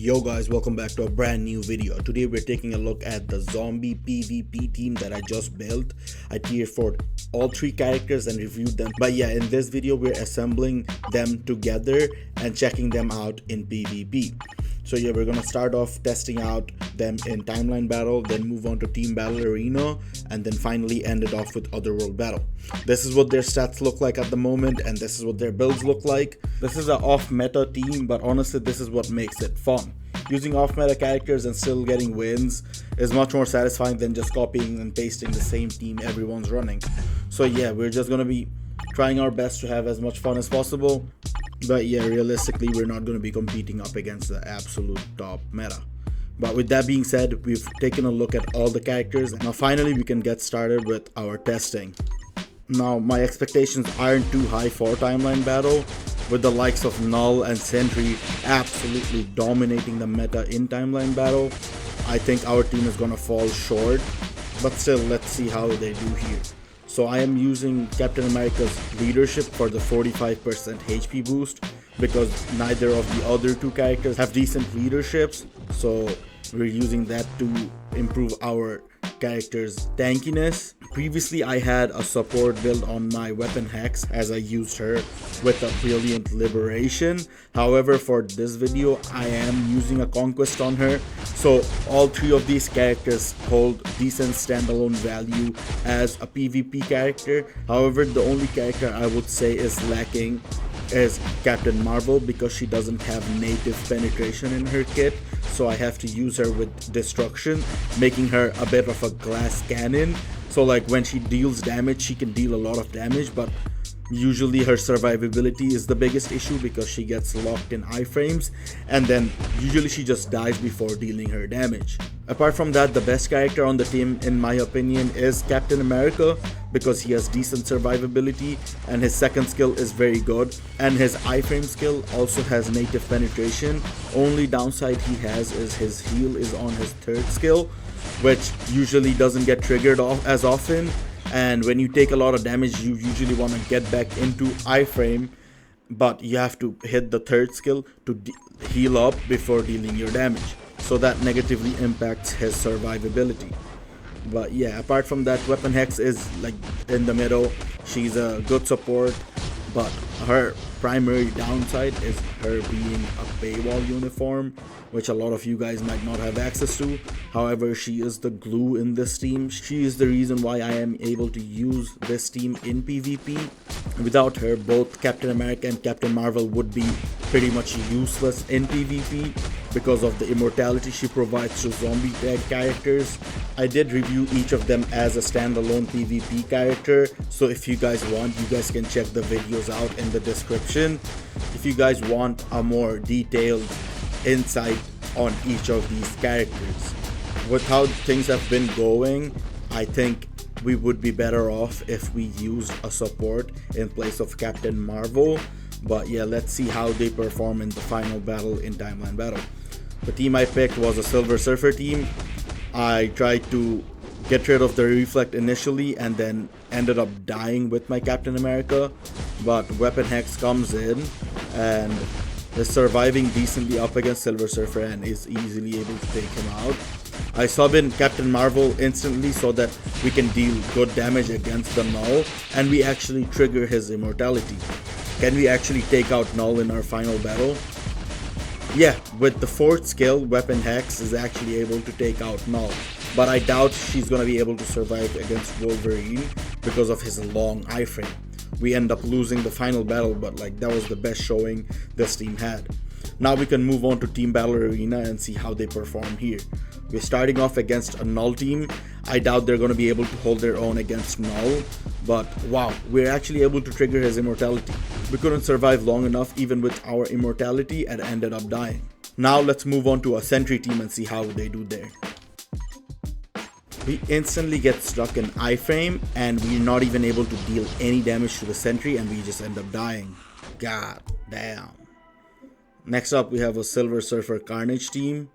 Yo guys, welcome back to a brand new video. Today we're taking a look at the zombie PvP team that I just built. I tier for all three characters and reviewed them. But yeah, in this video we're assembling them together and checking them out in PvP. So yeah, we're gonna start off testing out them in timeline battle, then move on to team battle arena, and then finally end it off with Otherworld Battle. This is what their stats look like at the moment, and this is what their builds look like. This is an off-meta team, but honestly this is what makes it fun. Using off-meta characters and still getting wins is much more satisfying than just copying and pasting the same team everyone's running. So yeah, we're just gonna be trying our best to have as much fun as possible. But yeah, realistically, we're not going to be competing up against the absolute top meta. But with that being said, we've taken a look at all the characters. Now finally, we can get started with our testing. Now, my expectations aren't too high for timeline battle, with the likes of Null and Sentry absolutely dominating the meta in timeline battle. I think our team is going to fall short, but still, let's see how they do here. So I am using Captain America's leadership for the 45% HP boost because neither of the other two characters have decent leaderships. So we're using that to improve our character's tankiness. Previously I had a support build on my Weapon Hex as I used her with a brilliant liberation. However, for this video I am using a conquest on her. So all three of these characters hold decent standalone value as a PvP character. However, the only character I would say is lacking is Captain Marvel because she doesn't have native penetration in her kit. So I have to use her with destruction, making her a bit of a glass cannon. So like when she deals damage, she can deal a lot of damage, but usually her survivability is the biggest issue because she gets locked in iframes, and then usually she just dies before dealing her damage. Apart from that, the best character on the team in my opinion is Captain America because he has decent survivability and his second skill is very good, and his iframe skill also has native penetration. Only downside he has is his heal is on his third skill, which usually doesn't get triggered off as often. And when you take a lot of damage, you usually want to get back into iframe, but you have to hit the third skill to heal up before dealing your damage. So that negatively impacts his survivability. But yeah, apart from that, Weapon Hex is like in the middle. She's a good support, but her primary downside is her being a paywall uniform, which a lot of you guys might not have access to. However, she is the glue in this team. She is the reason why I am able to use this team in PvP. Without her, both Captain America and Captain Marvel would be pretty much useless in PvP because of the immortality she provides to zombie tag characters. I did review each of them as a standalone PvP character, so if you guys want, you guys can check the videos out in the description if you guys want a more detailed insight on each of these characters. With how things have been going, I think we would be better off if we used a support in place of Captain Marvel. But yeah, let's see how they perform in the final battle in timeline battle. The team I picked was a Silver Surfer team. I tried to get rid of the reflect initially and then ended up dying with my Captain America, but Weapon Hex comes in and is surviving decently up against Silver Surfer and is easily able to take him out. I sub in Captain Marvel instantly so that we can deal good damage against the Null, and we actually trigger his immortality. Can we actually take out Null in our final battle? Yeah, with the fourth skill, Weapon Hex is actually able to take out Null, but I doubt she's gonna be able to survive against Wolverine because of his long iframe. We end up losing the final battle, but like that was the best showing this team had. Now we can move on to team battle arena and see how they perform here. We're starting off against a Null team. I doubt they're going to be able to hold their own against Null, but wow, we're actually able to trigger his immortality. We couldn't survive long enough even with our immortality and ended up dying. Now let's move on to a Sentry team and see how they do there. We instantly get stuck in iframe and we're not even able to deal any damage to the Sentry and we just end up dying. God damn. Next up we have a Silver Surfer Carnage team.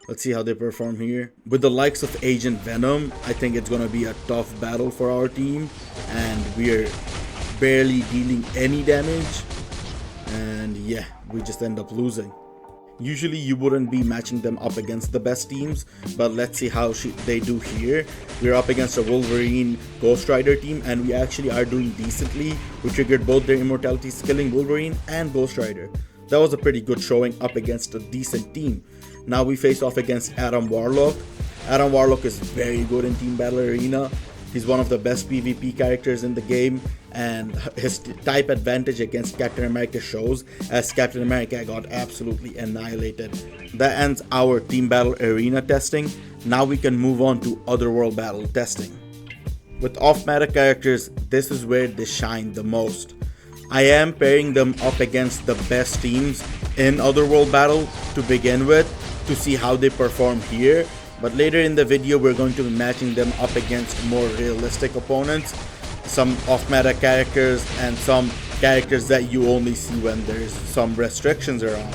Let's see how they perform here. With the likes of Agent Venom, I think it's gonna be a tough battle for our team, and we're barely dealing any damage, and yeah, we just end up losing. Usually you wouldn't be matching them up against the best teams, but let's see how they do here. We're up against a Wolverine Ghost Rider team, and we actually are doing decently. We triggered both their immortalities, killing Wolverine and Ghost Rider. That was a pretty good showing up against a decent team. Now we face off against Adam Warlock. Adam Warlock is very good in Team Battle Arena. He's one of the best PvP characters in the game, and his type advantage against Captain America shows, as Captain America got absolutely annihilated. That ends our Team Battle Arena testing. Now we can move on to Otherworld Battle testing. With off-meta characters, this is where they shine the most. I am pairing them up against the best teams in Otherworld Battle to begin with, to see how they perform here. But later in the video, we're going to be matching them up against more realistic opponents, some off-meta characters, and some characters that you only see when there's some restrictions around.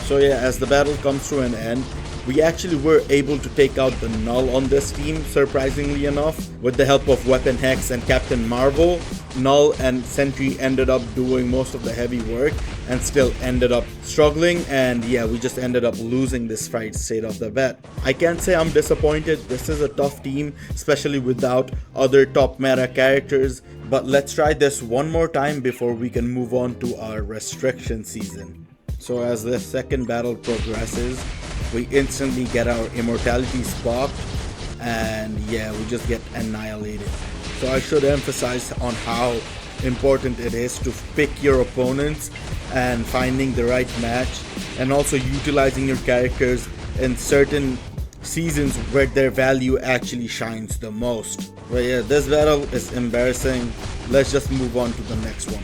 So yeah, as the battle comes to an end, we actually were able to take out the Null on this team, surprisingly enough. With the help of Weapon Hex and Captain Marvel, Null and Sentry ended up doing most of the heavy work and still ended up struggling, and yeah, we just ended up losing this fight straight off the bat. I can't say I'm disappointed. This is a tough team, especially without other top meta characters, but let's try this one more time before we can move on to our restriction season. So as the second battle progresses, we instantly get our immortalities popped, and yeah, we just get annihilated. So I should emphasize on how important it is to pick your opponents and finding the right match, and also utilizing your characters in certain seasons where their value actually shines the most. But yeah, this battle is embarrassing. Let's just move on to the next one.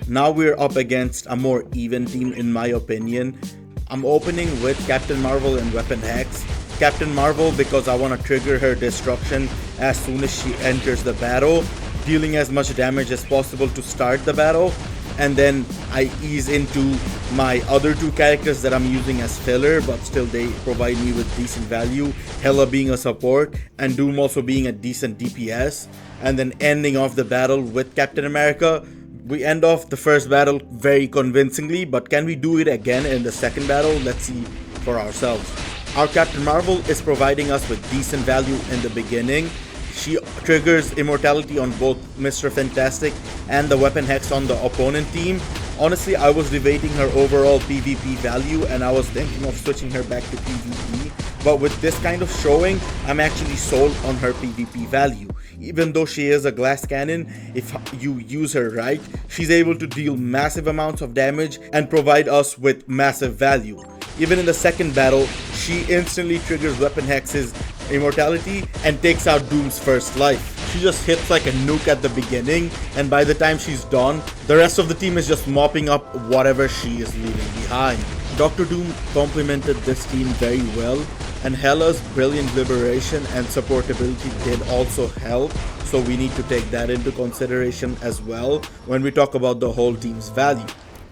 Now we're up against a more even team in my opinion. I'm opening with Captain Marvel and Weapon Hex. Captain Marvel because I want to trigger her destruction as soon as she enters the battle, dealing as much damage as possible to start the battle, and then I ease into my other two characters that I'm using as filler, but still they provide me with decent value. Hela being a support and Doom also being a decent DPS, and then ending off the battle with Captain America. We end off the first battle very convincingly, but can we do it again in the second battle? Let's see for ourselves. Our Captain Marvel is providing us with decent value in the beginning. She triggers immortality on both Mr. Fantastic and the Weapon Hex on the opponent team. Honestly, I was debating her overall PvP value, and I was thinking of switching her back to PvP. But with this kind of showing, I'm actually sold on her PvP value. Even though she is a glass cannon, if you use her right, she's able to deal massive amounts of damage and provide us with massive value. Even in the second battle, she instantly triggers Weapon Hex's immortality and takes out Doom's first life. She just hits like a nuke at the beginning, and by the time she's done, the rest of the team is just mopping up whatever she is leaving behind. Dr. Doom complemented this team very well, and Hela's brilliant liberation and supportability did also help, so we need to take that into consideration as well when we talk about the whole team's value.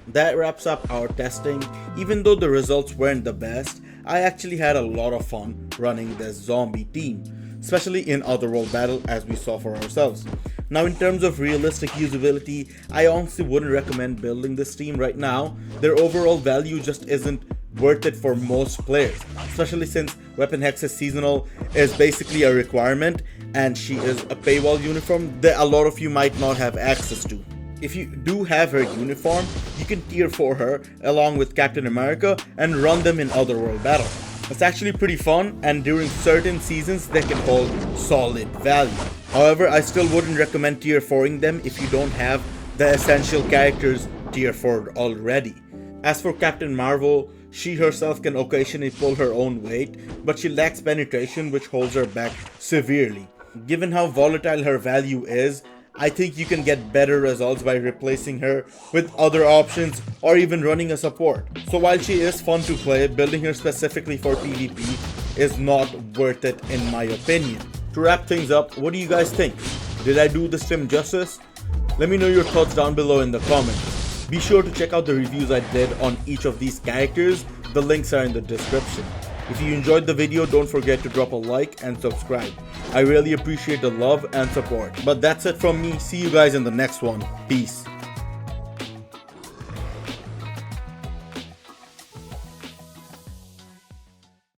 That wraps up our testing. Even though the results weren't the best, I actually had a lot of fun running this zombie team, especially in Otherworld Battle as we saw for ourselves. Now in terms of realistic usability, I honestly wouldn't recommend building this team right now. Their overall value just isn't worth it for most players, especially since Weapon Hex's seasonal is basically a requirement and she is a paywall uniform that a lot of you might not have access to. If you do have her uniform, you can tier 4 her along with Captain America and run them in Otherworld Battle. It's actually pretty fun, and during certain seasons they can hold solid value. However, I still wouldn't recommend tier 4ing them if you don't have the essential characters tier 4 already. As for Captain Marvel, she herself can occasionally pull her own weight, but she lacks penetration, which holds her back severely. Given how volatile her value is, I think you can get better results by replacing her with other options or even running a support. So while she is fun to play, building her specifically for PvP is not worth it in my opinion. To wrap things up, what do you guys think? Did I do this team justice? Let me know your thoughts down below in the comments. Be sure to check out the reviews I did on each of these characters. The links are in the description. If you enjoyed the video, don't forget to drop a like and subscribe. I really appreciate the love and support. But that's it from me. See you guys in the next one. Peace.